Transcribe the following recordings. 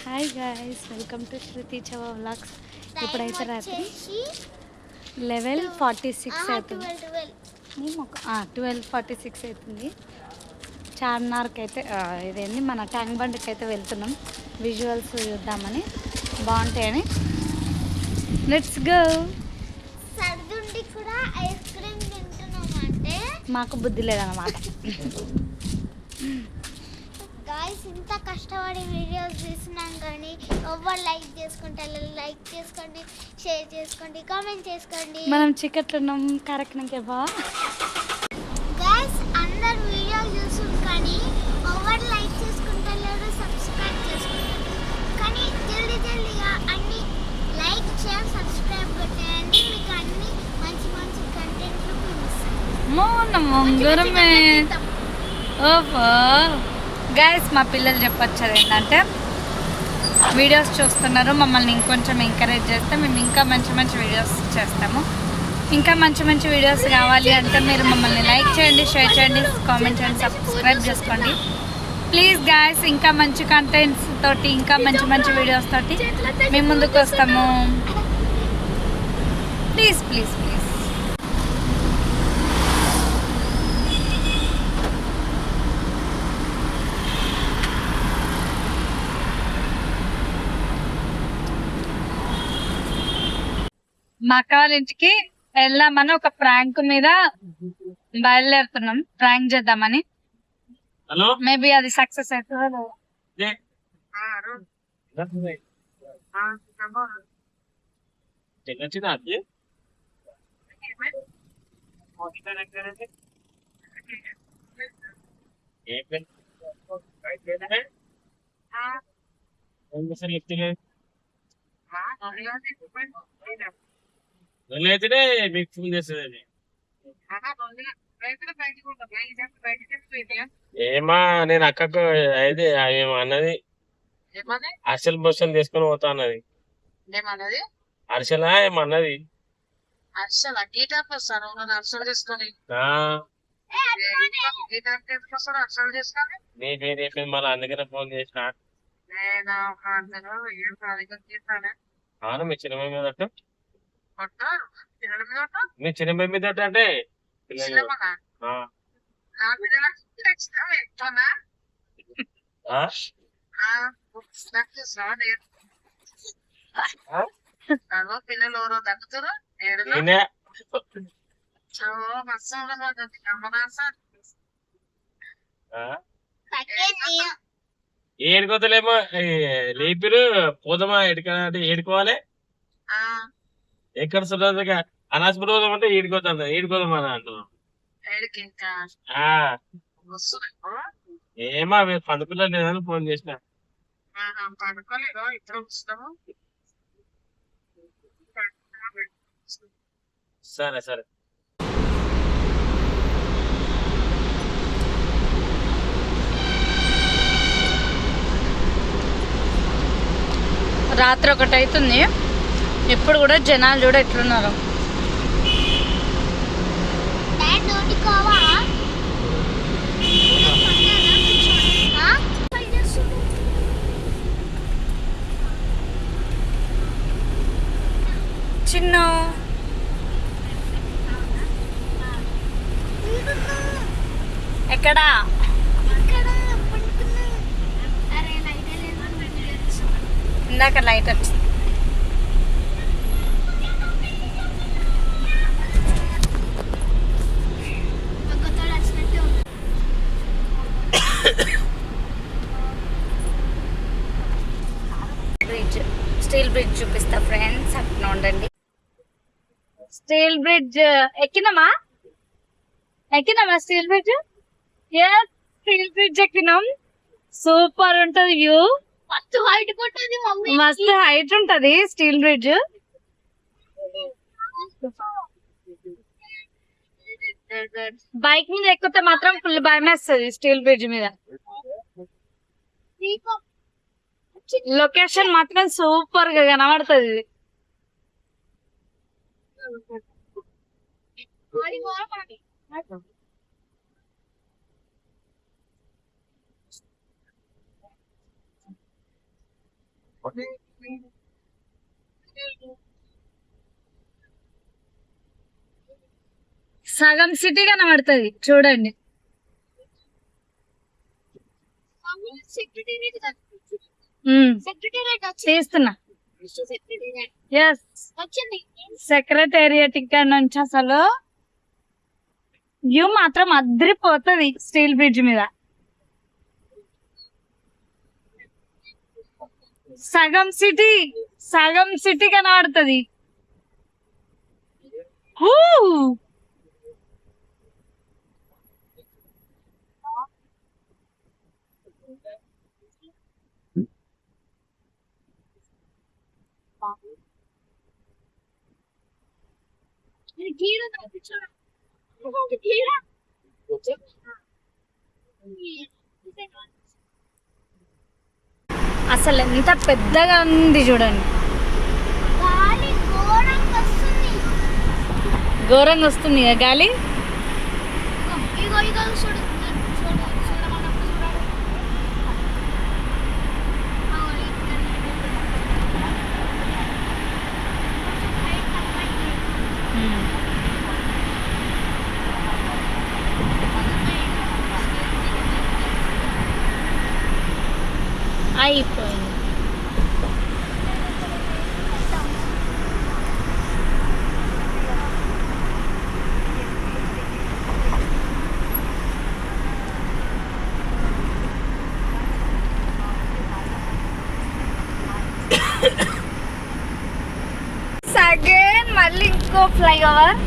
Hi guys, welcome to Shruti Chava vlogs. ఇప్పుడైతే రాత్రి 11:46 అవుతుంది. 12:46 అవుతుంది. చార్మినార్కి అయితే ఇదేంది మన ట్యాంక్ బండ్కి అయితే వెళ్తున్నాం. విజువల్స్ చూద్దామని, బాగుంటాయని. Let's go. సర్దుండి కూడా ఐస్ క్రీమ్ తింటున్నాం అంటే మాకు బుద్ధి లేదన్నమాట. గాయ్స్ ఇంత కష్టపడి వీడియోస్ తీస్తున్నాం కానీ ఎవరు లైక్ చేసుకోండి, షేర్ చేసుకోండి, కామెంట్ చేసుకోండి. మనం చికెట్లున్నాం కరెక్ట్నాకే బా. గాయ్స్ అందరు వీడియోస్ చూస్తున్నారు కానీ ఎవరు లైక్ చేసుకుంటలేరు, సబ్స్క్రైబ్ చేసుకుంటారు. కానీ జల్దీగా అన్ని లైక్ షేర్ సబ్స్క్రైబ్ కొట్టేయండి. మీకు అన్ని మంచి మంచి కంటెంట్లు చూపిస్తాం. ముంగరమే ఓహో గైస్, మా పిల్లలు చెప్పొచ్చేది ఏంటంటే వీడియోస్ చూస్తున్నారు, మమ్మల్ని ఇంకొంచెం ఎంకరేజ్ చేస్తే మేము ఇంకా మంచి మంచి వీడియోస్ చేస్తాము. ఇంకా మంచి మంచి వీడియోస్ కావాలి అంటే మీరు మమ్మల్ని లైక్ చేయండి, షేర్ చేయండి, కామెంట్ చేయండి, సబ్స్క్రైబ్ చేసుకోండి ప్లీజ్ గైస్. ఇంకా మంచి కంటెంట్స్ తోటి, ఇంకా మంచి మంచి వీడియోస్ తోటి మేము ముందుకు వస్తాము. Please please please. మా అక్క వాళ్ళ ఇంటికి వెళ్దామని ఒక ప్రాంక్ మీద బయలుదేరుతున్నాం. ప్రాంక్ చేద్దామని. మేబీ అది సక్సెస్ అవుతుందో. అయితేనే మీకు ఫోన్ చేస్తుంది. ఏమా నేను అక్కకు అయితే ఏమో అన్నది, అరిసెల బొస్సలు తీసుకొని పోతా అన్నది. అరిసెలా ఏమన్నది? నీ పేరు చెప్పింది మళ్ళీ, అందుకనే ఫోన్ చేసిన. అవును, మీ చిన్నమ్మ మీద అట్టు, మీ చిన్నమ్మ మీద అట్టు అంటే పిల్లలు ఎవరో తగ్గుతారు. ఏడుకోతలేమో లేపిరు పోదామా, ఏడుకోవాలి. ఎక్కడ సురేంద్రగా అనాసపురం అంటే ఏడుకోతాను, ఏడుకోదామా అంటున్నాం. ఏమా పండుకున్నారు లేదని ఫోన్ చేసిన. పండుకోలేదు, ఇప్పుడు వస్తాము. సరే సరే. రాత్రి 1 అవుతుంది. ఇప్పుడు కూడా జనాలు చూడ ఎట్లున్నారు. చిన్న ఎక్కడా ఇందాక లైట్ వచ్చింది. బ్రిడ్జ్, స్టీల్ బ్రిడ్జ్ చూపిస్తా ఫ్రెండ్స్, అట్లా ఉండండి. స్టీల్ బ్రిడ్జ్ ఎక్కినామా స్టీల్ బ్రిడ్జ్. స్టీల్ బ్రిడ్జ్ ఎక్కినాం. సూపర్ ఉంటది వ్యూ, మస్తు హైట్ ఉంటది స్టీల్ బ్రిడ్జ్. బైక్ మీద ఎక్కితే మాత్రం ఫుల్ భయం వేస్తుంది స్టీల్ బ్రిడ్జ్ మీద. లొకేషన్ మాత్రం సూపర్ గా కనబడుతుంది. సగం సిటీ కనబడుతుంది చూడండి. చేస్తున్నా. ఎస్, సెక్రటేరియట్ ఇక్కడ నుంచి అసలు వ్యూ మాత్రం అద్రిపోతుంది స్టీల్ బ్రిడ్జ్ మీద. సగం సిటీ కనబడుతుంది. అసలు ఎంత పెద్దగా ఉంది చూడండి. ఘోరంగా వస్తుంది గాలి. అయిపోయింది. అగైన్ మళ్ళీ ఇంకో ఫ్లైఓవర్.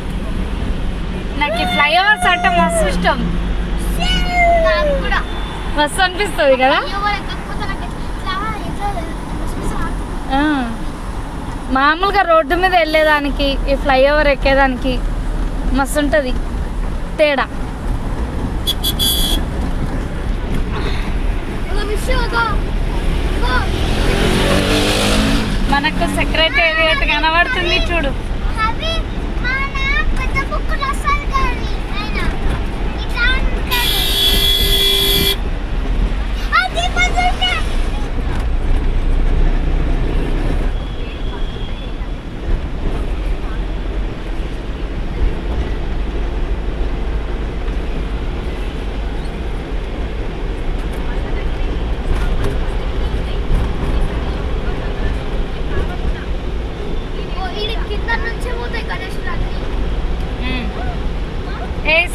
నాకు ఈ ఫ్లైఓవర్స్ అంటే మస్తు ఇష్టం, మస్తు అనిపిస్తుంది కదా. మామూలుగా రోడ్డు మీద వెళ్ళేదానికి ఈ ఫ్లైఓవర్ ఎక్కేదానికి మస్తు ఉంటుంది తేడా. మనకు సెక్రటేరియట్ కనబడుతుంది చూడు.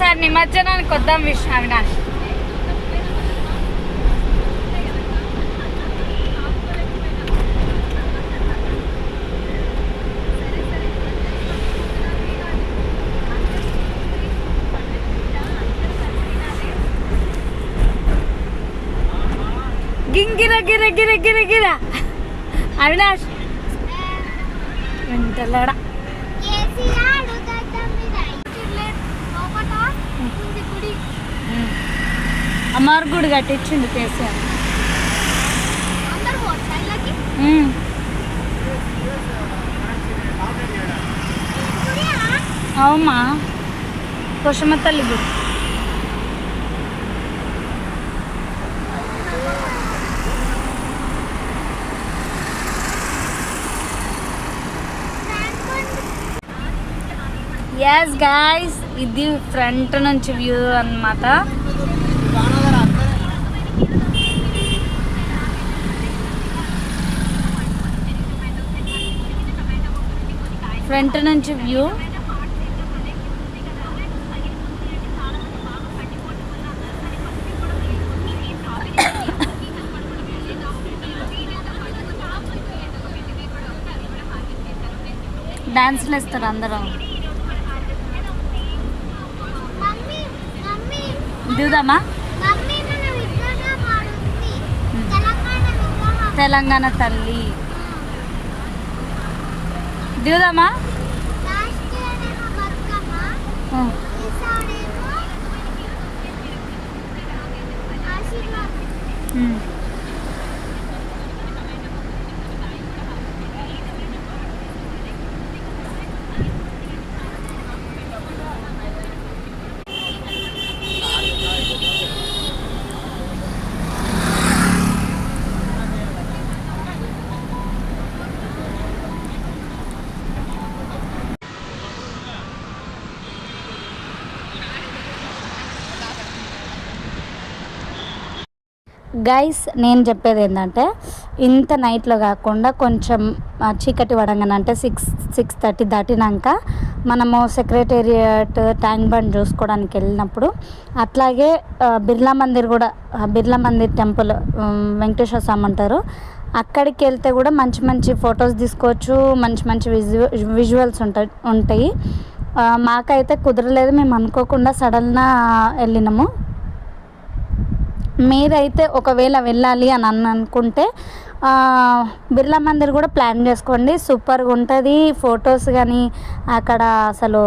సార్ నిమజ్జనానికి వద్దాం అవినాష్. గింగిర గిర గిర గిర గిర అవినాష్ వెంటలాడా. అమ్మవారి గుడి కట్టించిండు కేసీఆర్. అవుమా, పోషమ్మ తల్లి గుడి. ఎస్ గాయ్స్, ఇది ఫ్రంట్ నుంచి వ్యూ అన్నమాట. ఫ్రంట్ నుంచి వ్యూ. డాన్స్లు వేస్తారు అందరూ. దిగుదామా? తెలంగాణ తల్లి దిగుదామా? గైస్ నేను చెప్పేది ఏంటంటే ఇంత నైట్లో కాకుండా కొంచెం చీకటి పడంగానే అంటే 6:30 దాటినాక మనము సెక్రటేరియట్ ట్యాంక్ బండ్ చూసుకోవడానికి వెళ్ళినప్పుడు అట్లాగే బిర్లా మందిర్ కూడా బిర్లా మందిర్ టెంపుల్ వెంకటేశ్వర స్వామి అంటారు అక్కడికి వెళ్తే కూడా మంచి మంచి ఫొటోస్ తీసుకోవచ్చు మంచి మంచి విజువల్స్ ఉంటాయి మాకైతే కుదరలేదు మేము అనుకోకుండా సడన్గా వెళ్ళినాము మీరైతే ఒకవేళ వెళ్ళాలి అని అనుకుంటే బిర్లా మందిర్ కూడా ప్లాన్ చేసుకోండి సూపర్గా ఉంటుంది ఫొటోస్ కానీ అక్కడ అసలు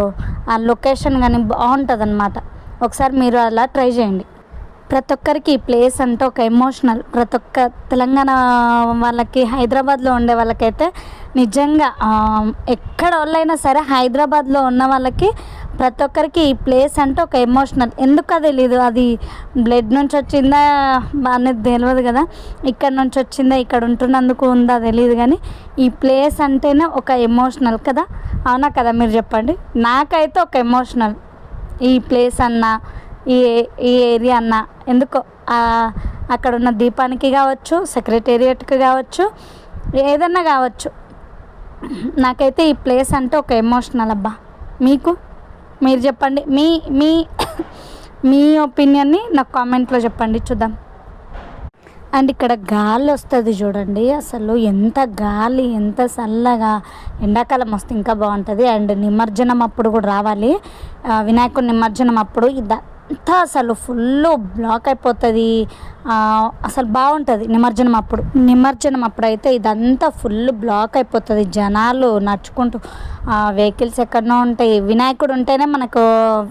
ఆ లొకేషన్ కానీ బాగుంటుంది అన్నమాట ఒకసారి మీరు అలా ట్రై చేయండి ప్రతి ఒక్కరికి ఈ ప్లేస్ అంటే ఒక ఎమోషనల్ ప్రతి ఒక్క తెలంగాణ వాళ్ళకి హైదరాబాద్లో ఉండే వాళ్ళకైతే నిజంగా ఎక్కడ వాళ్ళైనా సరే హైదరాబాద్లో ఉన్న వాళ్ళకి ప్రతి ఒక్కరికి ఈ ప్లేస్ అంటే ఒక ఎమోషనల్ ఎందుకో తెలీదు అది బ్లడ్ నుంచి వచ్చిందా అనేది తెలియదు కదా ఇక్కడ నుంచి వచ్చిందా ఇక్కడ ఉంటున్నందుకు ఉందా తెలియదు కానీ ఈ ప్లేస్ అంటేనే ఒక ఎమోషనల్ కదా అవునా కదా మీరు చెప్పండి నాకైతే ఒక ఎమోషనల్ ఈ ప్లేస్ అన్నా ఈ ఏరియా అన్న ఎందుకో అక్కడ ఉన్న దీపానికి కావచ్చు సెక్రటేరియట్కి కావచ్చు ఏదన్నా కావచ్చు నాకైతే ఈ ప్లేస్ అంటే ఒక ఎమోషనల్ అబ్బా మీరు చెప్పండి మీ ఒపీనియన్ని నాకు కామెంట్లో చెప్పండి చూద్దాం అండ్ ఇక్కడ గాలి వస్తుంది చూడండి అసలు ఎంత గాలి ఎంత చల్లగా ఎండాకాలం వస్తే ఇంకా బాగుంటుంది అండ్ నిమజ్జనం అప్పుడు కూడా రావాలి వినాయకుడి నిమజ్జనం అప్పుడు ఇదంతా అసలు ఫుల్ బ్లాక్ అయిపోతుంది అసలు బాగుంటుంది నిమజ్జనం అప్పుడు అయితే ఇదంతా ఫుల్ బ్లాక్ అయిపోతుంది జనాలు నడుచుకుంటూ వెహికల్స్ ఎక్కడనో ఉంటాయి వినాయకుడు ఉంటేనే మనకు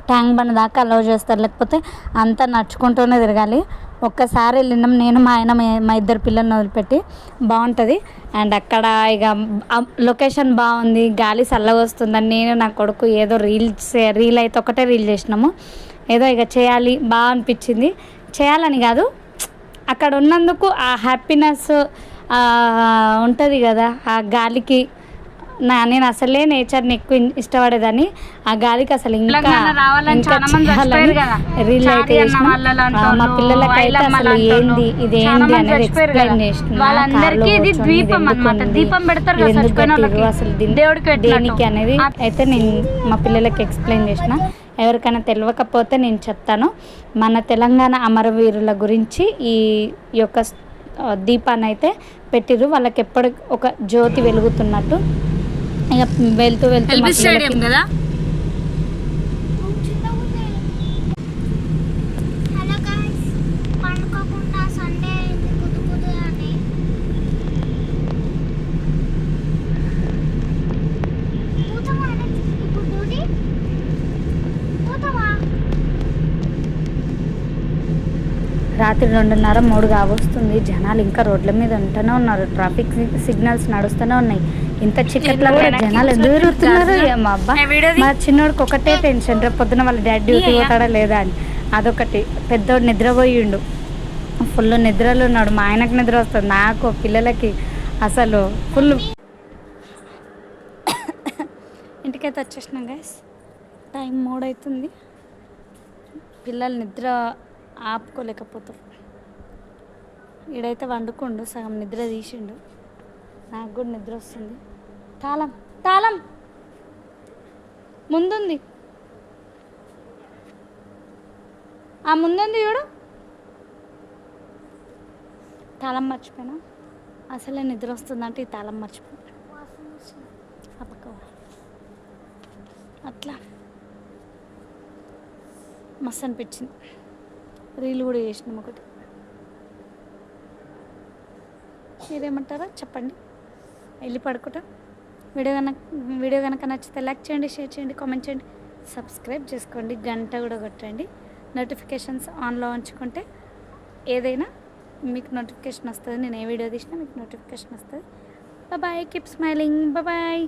ట్యాంక్ బండ్ దాకా అలౌ చేస్తారు లేకపోతే అంతా నడుచుకుంటూనే తిరగాలి ఒక్కసారి వెళ్ళినాం నేను మా ఆయన మా ఇద్దరు పిల్లల్ని వదిలిపెట్టి బాగుంటుంది అండ్ అక్కడ ఇక లొకేషన్ బాగుంది గాలి చల్లగా వస్తుందని నేను నా కొడుకు ఏదో రీల్ అయితే ఒకటే రీల్ చేసినాము ఏదో ఇక చేయాలి బాగా అనిపించింది చేయాలని కాదు అక్కడ ఉన్నందుకు ఆ హ్యాపీనెస్ ఉంటుంది కదా ఆ గాలికి నేను అసలే నేచర్ని ఎక్కువ ఇష్టపడేదాన్ని ఆ గాలికి అసలు ఇంకా రీల్ అయితే మా పిల్లలకైతే అసలు ఏంది ఇది ఏంది అనేది ఎక్స్ప్లెయిన్ చేసిన అసలు దేనికి అనేది అయితే నేను మా పిల్లలకి ఎక్స్ప్లెయిన్ చేసిన ఎవరికైనా తెలియకపోతే నేను చెప్తాను మన తెలంగాణ అమరవీరుల గురించి ఈ యొక్క దీపాన్ని అయితే పెట్టిరు వాళ్ళకి ఎప్పటి ఒక జ్యోతి వెలుగుతున్నట్టు ఇక వెళ్తూ స్టేడియం కదా హలో గైస్ పండుకోకుండా సండే కుదుకుదు అని పూతమా ఇప్పుడు డ్యూటీ పూతమా రాత్రి 2:30-3 కావస్తుంది జనాలు ఇంకా రోడ్ల మీద ఉంటూనే ఉన్నారు ట్రాఫిక్ సిగ్నల్స్ నడుస్తూనే ఉన్నాయి ఇంత చీకట్లో కూడా జనాలు ఎందుకు తిరుగుతున్నారు మా అబ్బా మా చిన్నోడికి ఒకటే టెన్షన్ రేపు పొద్దున వాళ్ళ డాడీ డ్యూటీ పోతాడా లేదా అని అదొకటి పెద్దోడు నిద్రపోయిండు ఫుల్ నిద్రలో ఉన్నాడు మా ఆయనకు నిద్ర వస్తుంది నాకు పిల్లలకి అసలు ఫుల్ ఇంటికైతే వచ్చేసినాం గైస్ టైం 3 అవుతుంది పిల్లలు నిద్ర ఆపుకోలేకపోతారు ఈడైతే వండుకుండు సగం నిద్ర తీసిండు నాకు కూడా నిద్ర వస్తుంది తాళం ముందుంది ముందుంది చూడు తాళం మర్చిపోయినా అసలే నిద్ర వస్తుందంటే ఈ తాళం మర్చిపోయినా అట్లా మస్తు అనిపించింది రీల్ కూడా చేసినాం ఒకటి మీరేమంటారో చెప్పండి వెళ్ళి పడుకుంటా వీడియో కనుక నచ్చితే లైక్ చేయండి షేర్ చేయండి కామెంట్ చేయండి సబ్స్క్రైబ్ చేసుకోండి గంట కూడా కొట్టండి నోటిఫికేషన్స్ ఆన్లో ఉంచుకుంటే ఏదైనా మీకు నోటిఫికేషన్ వస్తుంది నేను ఏ వీడియో తీసినా మీకు నోటిఫికేషన్ వస్తుంది బాయ్ కీప్ స్మైలింగ్ బాయ్